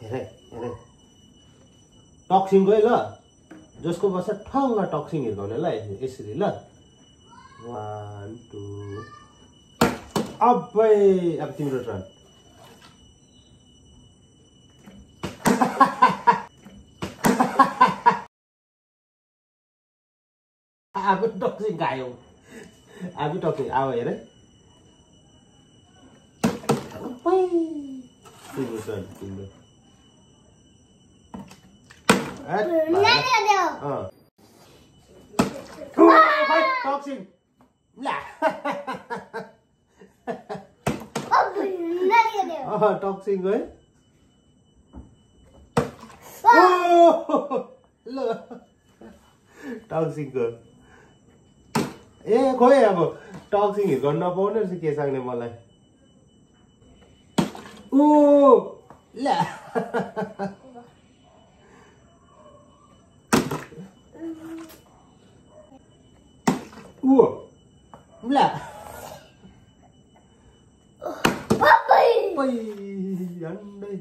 हेरे हेरे टक्सिङ गयो ल जसको बस्छ ठङ्ग टक्सिङ हिर्काउने ल यसरी ल 1 2 अबै अब तिम्रो टर्न अब टक्सिङ गायो अब टक्सिङ आऊ हेरे अबै तिम्रो टर्न तिम्रो टक्सिङ ला टक्सिङ गयो ल टक्सिङ गयो ए खोइ अब टक्सिङ गर्न नपाउने रहेछ के सांग्ने मलाई ओ ला ओ ला झन्डै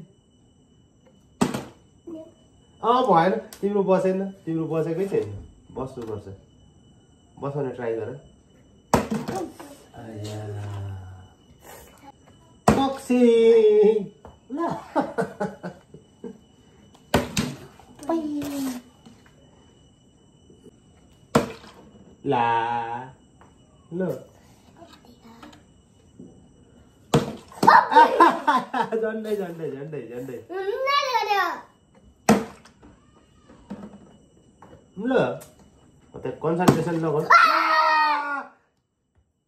भएन तिम्रो बसेकै छैन बस्नुपर्छ बसाउने ट्राई गर टक्सिङ ला ला ल झन्डै झन्डै झन्डै झन्डै ल त्यहाँ कन्सन्ट्रेसन नगर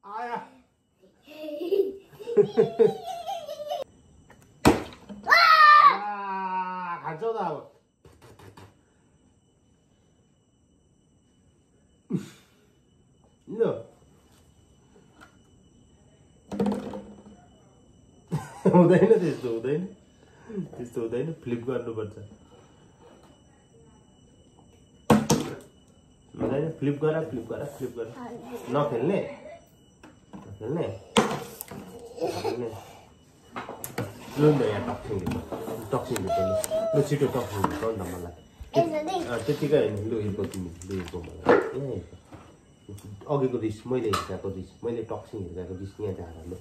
आया खान्छौ त अब ल हुँदैन त्यस्तो हुँदैन फ्लिप गर्नुपर्छ हुँदैन फ्लिप गर नखेल्ने लु न यहाँ टक्सिङ लु छिटो टक्सिङ न मलाई त्यतिकै होइन लु हिर्को तिमी लु हिर्को मलाई ए अघिको रिस मैले हिर्काएको रिस मैले टक्सिङ हिर्काएको रिस यहाँ जाँदा लु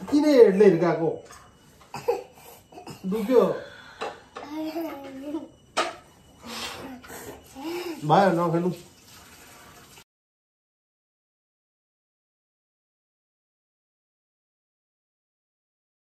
किन हेडले हिर्काएको दुख्यो भयो नखेल्नु